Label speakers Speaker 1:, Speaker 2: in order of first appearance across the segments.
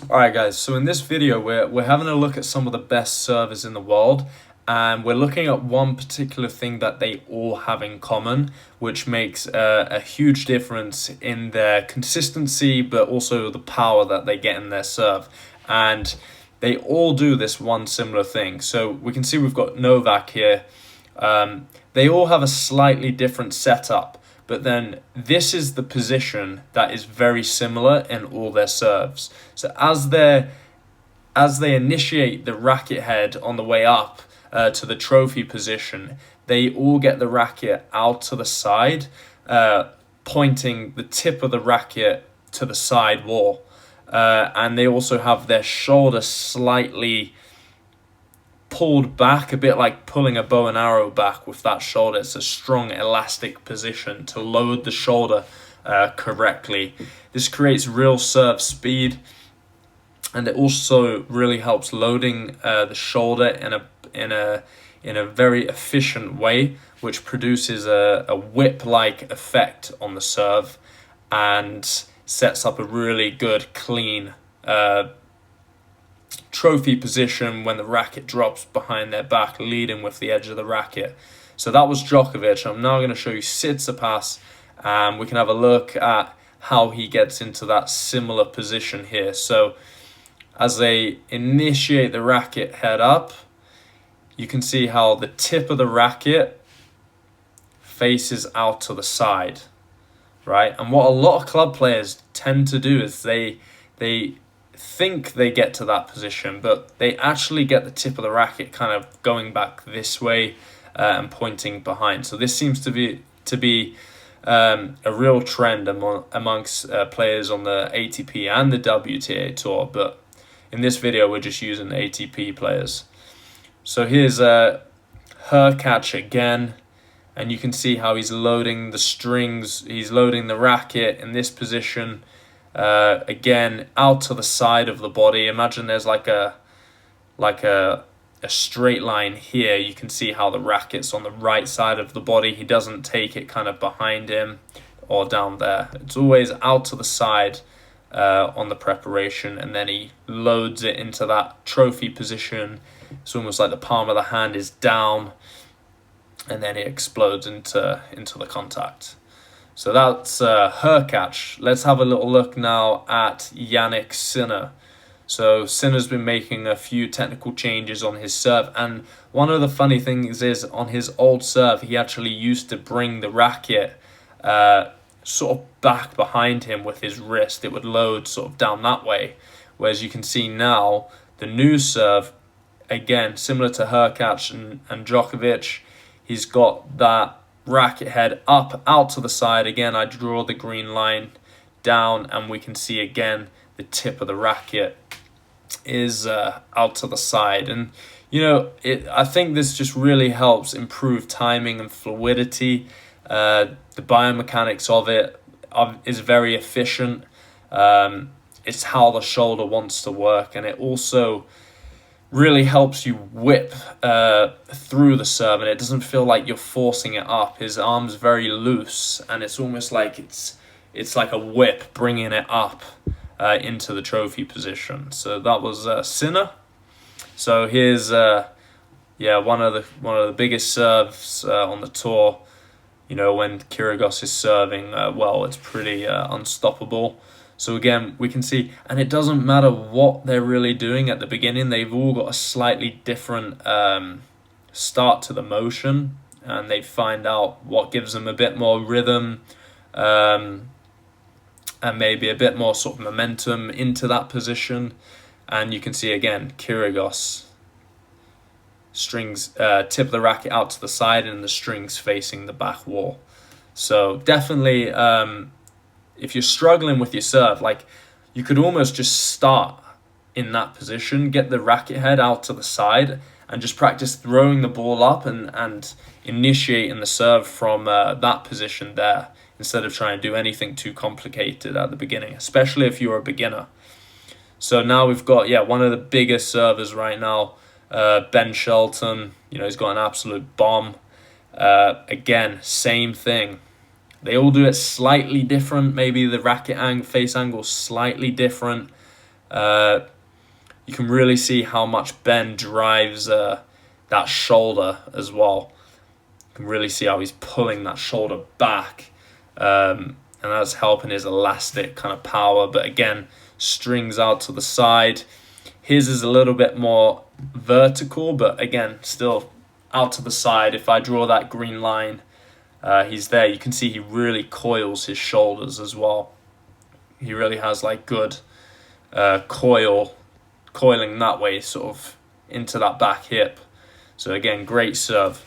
Speaker 1: Alright guys, so in this video we're having a look at some of the best servers in the world, and we're looking at one particular thing that they all have in common, which makes a huge difference in their consistency but also the power that they get in their serve. And they all do this one similar thing. So we can see we've got Novak here. They all have a slightly different setup, but then this is the position that is very similar in all their serves. So as they initiate the racket head on the way up to the trophy position, they all get the racket out to the side, pointing the tip of the racket to the side wall. And they also have their shoulder slightly pulled back, a bit like pulling a bow and arrow back with that shoulder. It's a strong elastic position to load the shoulder correctly. This creates real serve speed, and it also really helps loading the shoulder in a very efficient way, which produces a whip-like effect on the serve and sets up a really good, clean trophy position when the racket drops behind their back, leading with the edge of the racket. So that was Djokovic. I'm now going to show you Tsitsipas, and we can have a look at how he gets into that similar position here. So as they initiate the racket head up, you can see how the tip of the racket faces out to the side, right? And what a lot of club players tend to do is they think they get to that position, but they actually get the tip of the racket kind of going back this way and pointing behind. So this seems to be a real trend amongst players on the ATP and the WTA tour, but in this video we're just using the ATP players. So here's Hurkacz again, and you can see how he's loading the strings, he's loading the racket in this position. Again, out to the side of the body. Imagine there's like a straight line here. You can see how the racket's on the right side of the body. He doesn't take it kind of behind him or down there. It's always out to the side on the preparation, and then he loads it into that trophy position. It's almost like the palm of the hand is down, and then it explodes into the contact. So that's Hurkacz. Let's have a little look now at Jannik Sinner. So Sinner's been making a few technical changes on his serve, and one of the funny things is on his old serve, he actually used to bring the racket sort of back behind him with his wrist. It would load sort of down that way, whereas you can see now the new serve, again, similar to Hurkacz and Djokovic, he's got that racket head up, out to the side. Again, I draw the green line down, and we can see again the tip of the racket is out to the side. And you know, I think this just really helps improve timing and fluidity. The biomechanics of it is very efficient. It's how the shoulder wants to work, and it also really helps you whip through the serve, and it doesn't feel like you're forcing it up. His arm's very loose, and it's almost like it's like a whip bringing it up into the trophy position. So that was Sinner. So here's one of the biggest serves on the tour. You know, when Kyrgios is serving well, it's pretty unstoppable. So again, we can see, and it doesn't matter what they're really doing at the beginning, they've all got a slightly different start to the motion, and they find out what gives them a bit more rhythm and maybe a bit more sort of momentum into that position. And you can see again, Kyrgios strings tip the racket out to the side, and the strings facing the back wall. So definitely, if you're struggling with your serve, like, you could almost just start in that position, get the racket head out to the side, and just practice throwing the ball up and initiating the serve from that position there, instead of trying to do anything too complicated at the beginning, especially if you're a beginner. So now we've got, one of the biggest servers right now, Ben Shelton. You know, he's got an absolute bomb. Again, same thing. They all do it slightly different. Maybe the racket face angle slightly different. You can really see how much Ben drives that shoulder as well. You can really see how he's pulling that shoulder back, and that's helping his elastic kind of power. But again, strings out to the side. His is a little bit more vertical, but again, still out to the side. If I draw that green line, he's there. You can see he really coils his shoulders as well. He really has like good coiling that way, sort of into that back hip. So again, great serve.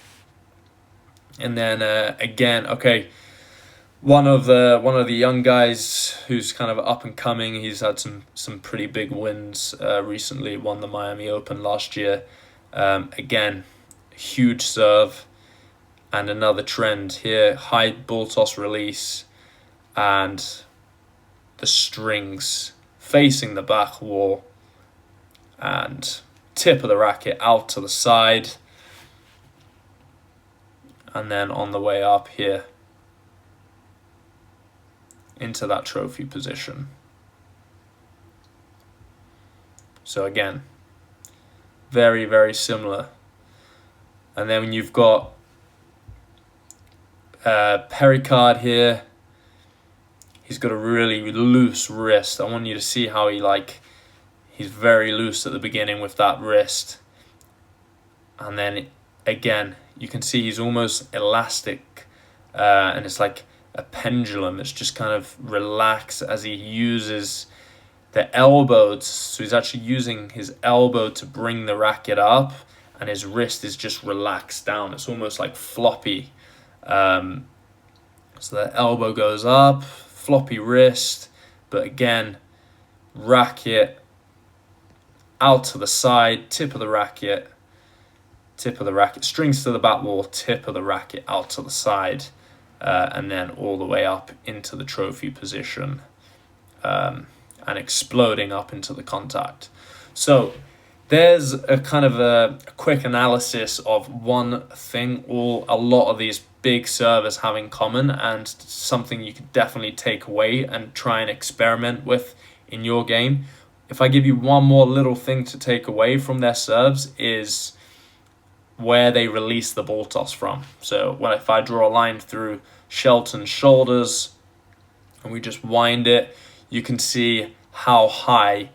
Speaker 1: And then again, okay, one of the young guys who's kind of up and coming. He's had some pretty big wins recently. Won the Miami Open last year. Again, huge serve, and another trend here: high ball toss release, and the strings facing the back wall, and tip of the racket out to the side, and then on the way up here into that trophy position. So again, very, very similar. And then when you've got Pericard here, he's got a really loose wrist. I want you to see how he's very loose at the beginning with that wrist. And then again, you can see he's almost elastic, and it's like a pendulum. It's just kind of relaxed as he uses the elbow. So he's actually using his elbow to bring the racket up, and his wrist is just relaxed down. It's almost like floppy. So the elbow goes up, floppy wrist, but again, racket out to the side, tip of the racket, strings to the back wall, tip of the racket out to the side, and then all the way up into the trophy position, and exploding up into the contact. So there's a kind of a quick analysis of one thing a lot of these big servers have in common, and something you could definitely take away and try and experiment with in your game. If I give you one more little thing to take away from their serves, is where they release the ball toss from. So if I draw a line through Shelton's shoulders and we just wind it, you can see how high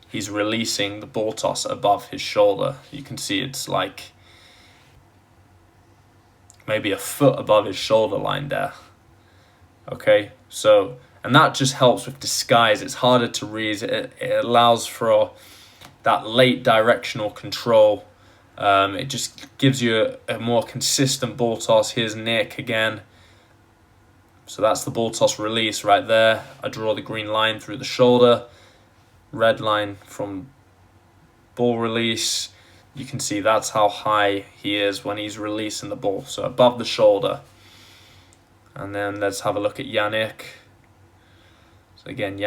Speaker 1: he's releasing the ball toss above his shoulder. You can see it's like maybe a foot above his shoulder line there. Okay, so, and that just helps with disguise. It's harder to read. It allows for that late directional control. It just gives you a more consistent ball toss. Here's Nick again. So that's the ball toss release right there. I draw the green line through the shoulder, red line from ball release. You can see that's how high he is when he's releasing the ball, so above the shoulder. And then let's have a look at Yannick. So again,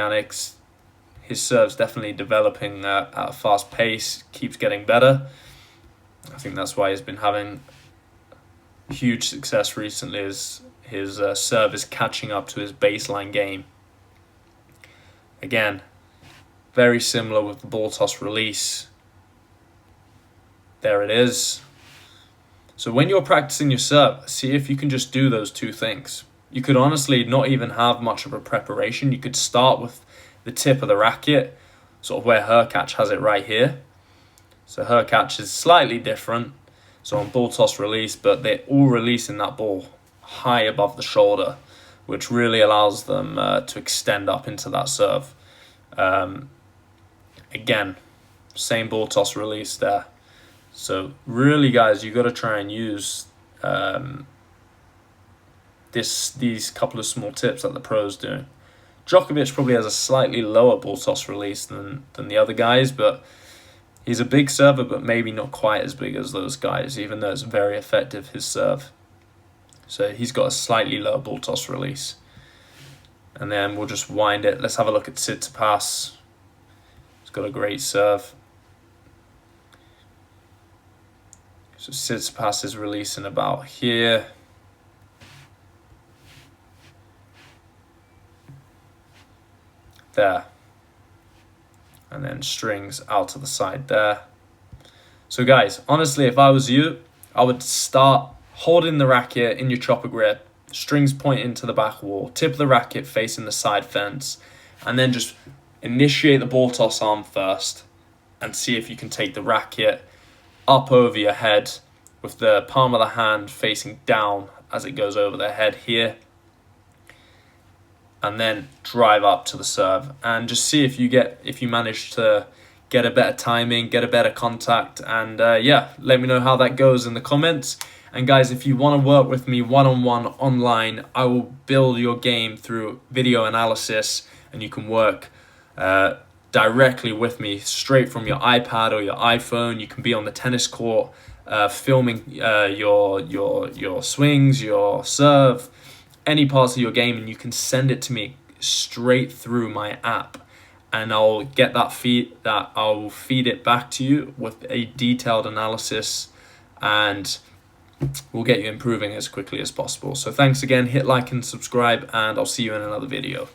Speaker 1: his serve's definitely developing at a fast pace, keeps getting better. I think that's why he's been having huge success recently, is his serve is catching up to his baseline game. Again, very similar with the ball toss release. There it is. So when you're practicing your serve, see if you can just do those two things. You could honestly not even have much of a preparation. You could start with the tip of the racket, sort of where her catch has it right here. So her catch is slightly different. So on ball toss release, but they're all releasing that ball high above the shoulder, which really allows them to extend up into that serve. Again, same ball toss release there. So really, guys, you got to try and use these couple of small tips that the pros do. Djokovic probably has a slightly lower ball toss release than the other guys, but he's a big server, but maybe not quite as big as those guys, even though it's very effective, his serve. So he's got a slightly lower ball toss release. And then we'll just wind it. Let's have a look at Tsitsipas. He's got a great serve. So Tsitsipas is releasing about here. There. and then strings out to the side there. So guys, honestly, if I was you, I would start holding the racket in your chopper grip, strings pointing to the back wall, tip of the racket facing the side fence, and then just initiate the ball toss arm first and see if you can take the racket up over your head with the palm of the hand facing down as it goes over the head here, and then drive up to the serve and just see if you manage to get a better timing, get a better contact, and yeah, let me know how that goes in the comments. And guys, if you want to work with me one-on-one online, I will build your game through video analysis, and you can work directly with me straight from your iPad or your iPhone. You can be on the tennis court filming your swings, your serve, any parts of your game, and you can send it to me straight through my app, and I'll get I'll feed it back to you with a detailed analysis, and we'll get you improving as quickly as possible. So thanks again, hit like and subscribe, and I'll see you in another video.